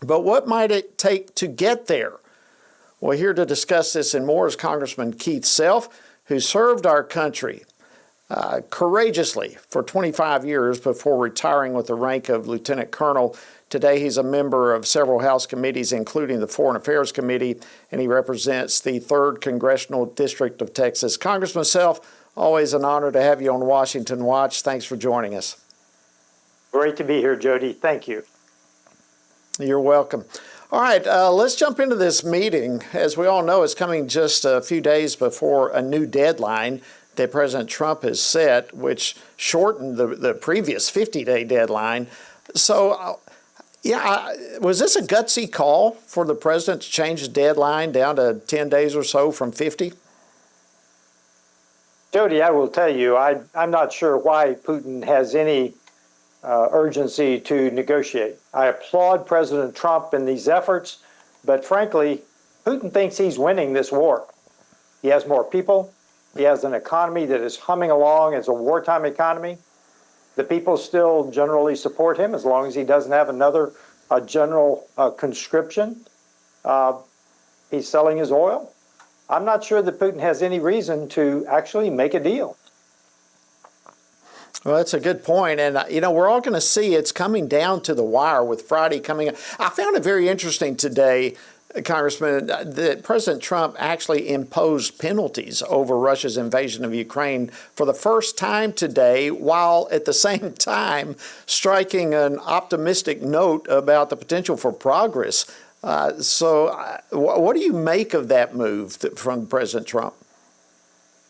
But what might it take to get there? Well, here to discuss this and more is Congressman Keith Self, who served our country courageously for 25 years before retiring with the rank of Lieutenant Colonel. Today, he's a member of several House committees, including the Foreign Affairs Committee, and he represents the 3rd Congressional District of Texas. Congressman Self, always an honor to have you on Washington Watch. Thanks for joining us. Great to be here, Jody. Thank you. You're welcome. All right, let's jump into this meeting. As we all know, it's coming just a few days before a new deadline that President Trump has set, which shortened the previous 50-day deadline. So, was this a gutsy call for the president to change his deadline down to 10 days or so from 50? Jody, I will tell you, I'm not sure why Putin has any urgency to negotiate. I applaud President Trump in these efforts, but frankly, Putin thinks he's winning this war. He has more people. He has an economy that is humming along as a wartime economy. The people still generally support him as long as he doesn't have another general conscription. He's selling his oil. I'm not sure that Putin has any reason to actually make a deal. Well, that's a good point. And, we're all going to see it's coming down to the wire with Friday coming up. I found it very interesting today, Congressman, that President Trump actually imposed penalties over Russia's invasion of Ukraine for the first time today, while at the same time striking an optimistic note about the potential for progress. What do you make of that move from President Trump?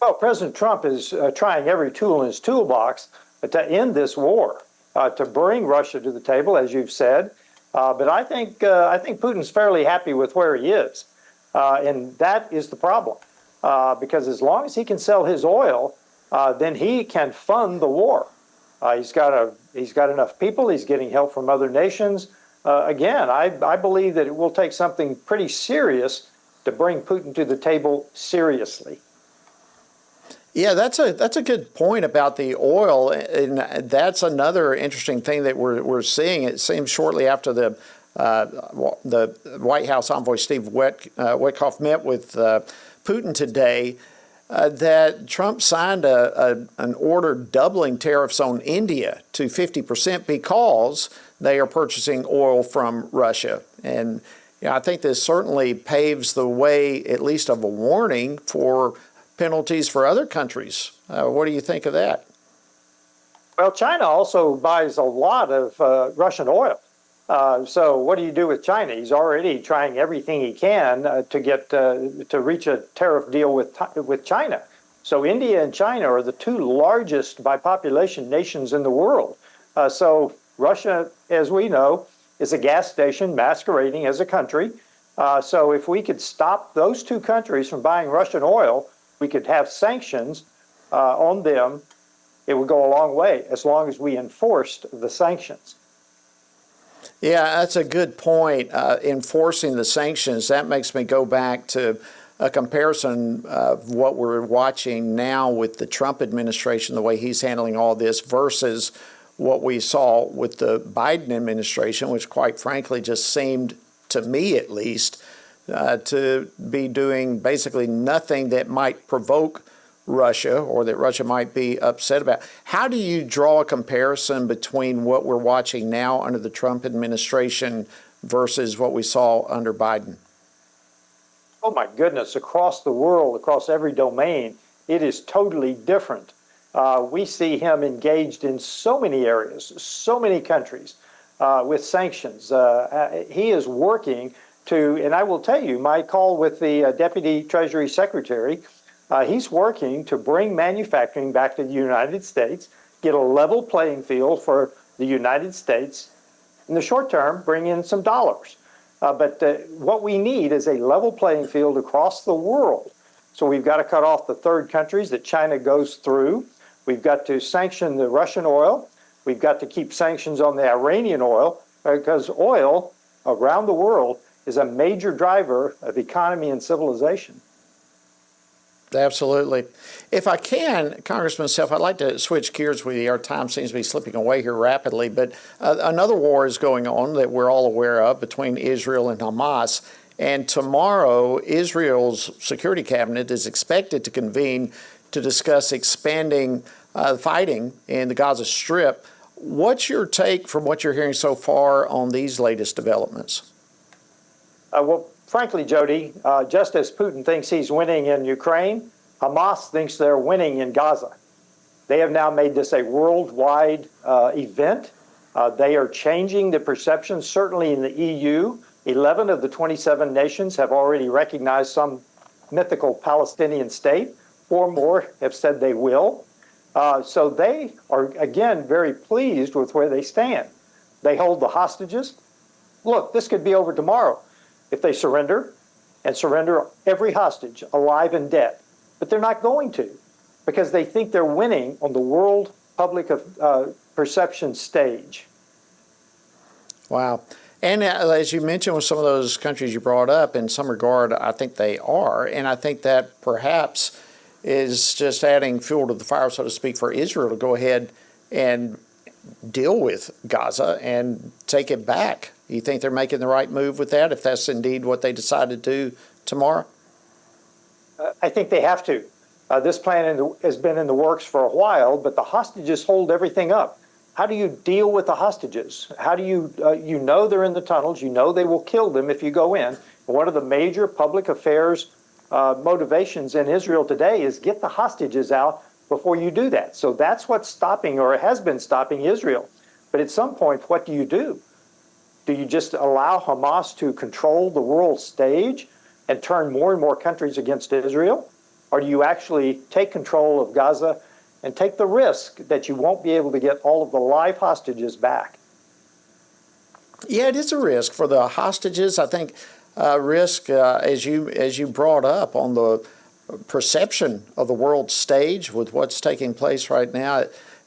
Well, President Trump is trying every tool in his toolbox to end this war, to bring Russia to the table, as you've said. But I think Putin's fairly happy with where he is, and that is the problem. Because as long as he can sell his oil, then he can fund the war. He's got enough people. He's getting help from other nations. Again, I believe that it will take something pretty serious to bring Putin to the table seriously. Yeah, that's a good point about the oil, and that's another interesting thing that we're seeing. It seems shortly after the White House envoy Steve Witkoff met with Putin today, that Trump signed an order doubling tariffs on India to 50% because they are purchasing oil from Russia. And I think this certainly paves the way, at least of a warning, for penalties for other countries. What do you think of that? Well, China also buys a lot of Russian oil. So what do you do with China? He's already trying everything he can to reach a tariff deal with China. So India and China are the 2 largest by population nations in the world. So Russia, as we know, is a gas station masquerading as a country. So if we could stop those 2 countries from buying Russian oil, we could have sanctions on them. It would go a long way as long as we enforced the sanctions. Yeah, that's a good point. Enforcing the sanctions, that makes me go back to a comparison of what we're watching now with the Trump administration, the way he's handling all this, versus what we saw with the Biden administration, which quite frankly just seemed, to me at least, to be doing basically nothing that might provoke Russia or that Russia might be upset about. How do you draw a comparison between what we're watching now under the Trump administration versus what we saw under Biden? Oh my goodness, across the world, across every domain, it is totally different. We see him engaged in so many areas, so many countries with sanctions. He is working to, and I will tell you, my call with the Deputy Treasury Secretary, he's working to bring manufacturing back to the United States, get a level playing field for the United States. In the short term, bring in some dollars. But what we need is a level playing field across the world. So we've got to cut off the 3rd countries that China goes through. We've got to sanction the Russian oil. We've got to keep sanctions on the Iranian oil, because oil around the world is a major driver of economy and civilization. Absolutely. If I can, Congressman Self, I'd like to switch gears with you. Our time seems to be slipping away here rapidly, but another war is going on that we're all aware of between Israel and Hamas. And tomorrow, Israel's Security Cabinet is expected to convene to discuss expanding fighting in the Gaza Strip. What's your take from what you're hearing so far on these latest developments? Well, frankly, Jody, just as Putin thinks he's winning in Ukraine, Hamas thinks they're winning in Gaza. They have now made this a worldwide event. They are changing the perception, certainly in the EU. 11 of the 27 nations have already recognized some mythical Palestinian state. 4 more have said they will. So they are, again, very pleased with where they stand. They hold the hostages. Look, this could be over tomorrow if they surrender and surrender every hostage, alive and dead. But they're not going to, because they think they're winning on the world public perception stage. Wow. And as you mentioned with some of those countries you brought up, in some regard, I think they are. And I think that perhaps is just adding fuel to the fire, so to speak, for Israel to go ahead and deal with Gaza and take it back. You think they're making the right move with that, if that's indeed what they decide to do tomorrow? I think they have to. This plan has been in the works for a while, but the hostages hold everything up. How do you deal with the hostages? How do you, you know they're in the tunnels, you know they will kill them if you go in. One of the major public affairs motivations in Israel today is get the hostages out before you do that. So that's what's stopping, or has been stopping, Israel. But at some point, what do? Do you just allow Hamas to control the world stage and turn more and more countries against Israel? Or do you actually take control of Gaza and take the risk that you won't be able to get all of the live hostages back? Yeah, it is a risk for the hostages. I think risk, as you brought up, on the perception of the world stage with what's taking place right now.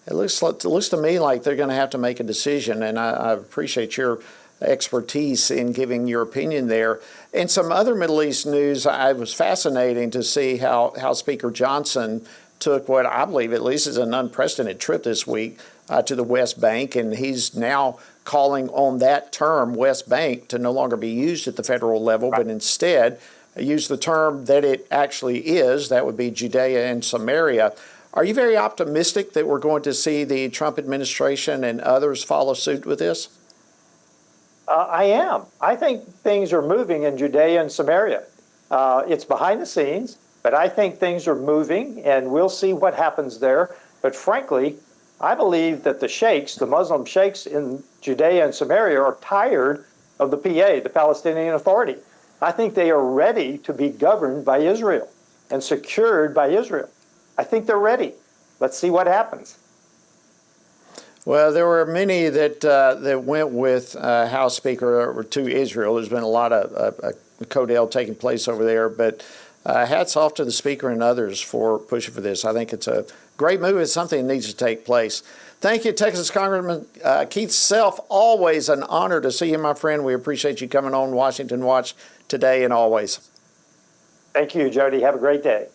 It looks to me like they're going to have to make a decision, and I appreciate your expertise in giving your opinion there. And some other Middle East news, it was fascinating to see how House Speaker Johnson took what I believe at least is an unprecedented trip this week to the West Bank, and he's now calling on that term, West Bank, to no longer be used at the federal level, but instead use the term that it actually is. That would be Judea and Samaria. Are you very optimistic that we're going to see the Trump administration and others follow suit with this? I am. I think things are moving in Judea and Samaria. It's behind the scenes, but I think things are moving, and we'll see what happens there. But frankly, I believe that the sheikhs, the Muslim sheikhs in Judea and Samaria, are tired of the PA, the Palestinian Authority. I think they are ready to be governed by Israel and secured by Israel. I think they're ready. Let's see what happens. Well, there were many that went with House Speaker to Israel. There's been a lot of codel taking place over there, but hats off to the Speaker and others for pushing for this. I think it's a great move. It's something that needs to take place. Thank you, Texas Congressman Keith Self. Always an honor to see you, my friend. We appreciate you coming on Washington Watch today and always. Thank you, Jody. Have a great day.